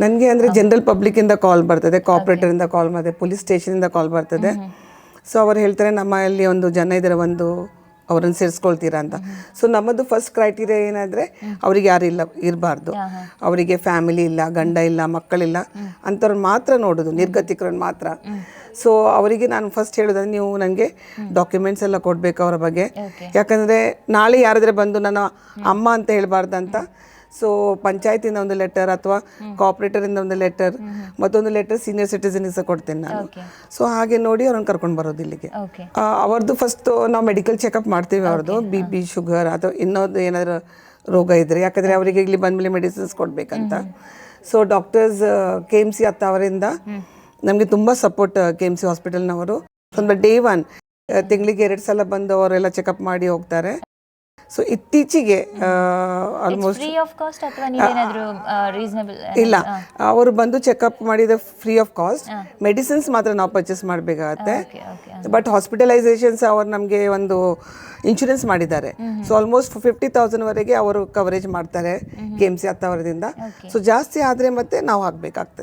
ನನಗೆ ಅಂದರೆ ಜನರಲ್ ಪಬ್ಲಿಕ್ಕಿಂದ ಕಾಲ್ ಬರ್ತದೆ, ಕಾರ್ಪೊರೇಟರಿಂದ ಕಾಲ್ ಬರ್ತದೆ, ಪೊಲೀಸ್ ಸ್ಟೇಷನಿಂದ ಕಾಲ್ ಬರ್ತದೆ. ಸೊ ಅವ್ರು ಹೇಳ್ತಾರೆ ನಮ್ಮಲ್ಲಿ ಒಂದು ಜನ ಇದ್ದಾರೆ, ಒಂದು ಅವ್ರನ್ನ ಸೇರಿಸ್ಕೊಳ್ತೀರಾ ಅಂತ. ಸೊ ನಮ್ಮದು ಫಸ್ಟ್ ಕ್ರೈಟೀರಿಯಾ ಏನಂದರೆ ಅವ್ರಿಗೆ ಯಾರು ಇರಬಾರ್ದು, ಅವರಿಗೆ ಫ್ಯಾಮಿಲಿ ಇಲ್ಲ, ಗಂಡ ಇಲ್ಲ, ಮಕ್ಕಳಿಲ್ಲ ಅಂಥವ್ರನ್ನ ಮಾತ್ರ ನೋಡೋದು, ನಿರ್ಗತಿಕರನ್ನ ಮಾತ್ರ. ಸೊ ಅವರಿಗೆ ನಾನು ಫಸ್ಟ್ ಹೇಳೋದಂದ್ರೆ ನೀವು ನನಗೆ ಡಾಕ್ಯುಮೆಂಟ್ಸ್ ಎಲ್ಲ ಕೊಡಬೇಕು ಅವರ ಬಗ್ಗೆ, ಯಾಕಂದರೆ ನಾಳೆ ಯಾರಾದರೆ ಬಂದು ನನ್ನ ಅಮ್ಮ ಅಂತ ಹೇಳಬಾರ್ದಂತ. ಸೊ ಪಂಚಾಯತಿಂದ ಒಂದು ಲೆಟರ್ ಅಥವಾ ಕಾರ್ಪೊರೇಟರಿಂದ ಒಂದು ಲೆಟರ್, ಮತ್ತೊಂದು ಲೆಟರ್ ಸೀನಿಯರ್ ಸಿಟಿಸನ್ಗೆ ಸಹ ಕೊಡ್ತೇನೆ ನಾನು. ಸೊ ಹಾಗೆ ನೋಡಿ ಅವ್ರನ್ನ ಕರ್ಕೊಂಡು ಬರೋದು ಇಲ್ಲಿಗೆ. ಅವ್ರದ್ದು ಫಸ್ಟ್ ನಾವು ಮೆಡಿಕಲ್ ಚೆಕಪ್ ಮಾಡ್ತೀವಿ, ಅವ್ರದ್ದು BP, ಶುಗರ್ ಅಥವಾ ಇನ್ನೊಂದು ಏನಾದರೂ ರೋಗ ಇದ್ದರೆ, ಯಾಕಂದರೆ ಅವರಿಗೆ ಇಲ್ಲಿ ಬಂದಮೇಲೆ ಮೆಡಿಸಿನ್ಸ್ ಕೊಡಬೇಕಂತ. ಸೊ ಡಾಕ್ಟರ್ಸ್ KMC ಹತ್ತ ಅವರಿಂದ ನಮಗೆ ತುಂಬ ಸಪೋರ್ಟ್, KMC ಹಾಸ್ಪಿಟಲ್ನವರು. ಒಂದು ಡೇ 1 ತಿಂಗಳಿಗೆ 2 ಸಲ ಬಂದು ಅವರೆಲ್ಲ ಚೆಕಪ್ ಮಾಡಿ ಹೋಗ್ತಾರೆ. ಸೊ ಇತ್ತೀಚೆಗೆ ಆಲ್ಮೋಸ್ಟ್ ಇಲ್ಲ, ಅವರು ಬಂದು ಚೆಕಪ್ ಮಾಡಿದ ಫ್ರೀ ಆಫ್ ಕಾಸ್ಟ್, ಮೆಡಿಸಿನ್ಸ್ ಮಾತ್ರ ನಾವು ಪರ್ಚೇಸ್ ಮಾಡಬೇಕಾಗತ್ತೆ. ಬಟ್ ಹಾಸ್ಪಿಟಲೈಸೇಷನ್ಸ್ ಅವರು ನಮಗೆ ಒಂದು ಇನ್ಶೂರೆನ್ಸ್ ಮಾಡಿದ್ದಾರೆ. ಸೊ ಆಲ್ಮೋಸ್ಟ್ 50,000ವರೆಗೆ ಅವರು ಕವರೇಜ್ ಮಾಡ್ತಾರೆ KMC ಹತ್ತವರದಿಂದ. ಸೊ ಜಾಸ್ತಿ ಆದರೆ ಮತ್ತೆ ನಾವು ಹಾಕಬೇಕಾಗ್ತದೆ.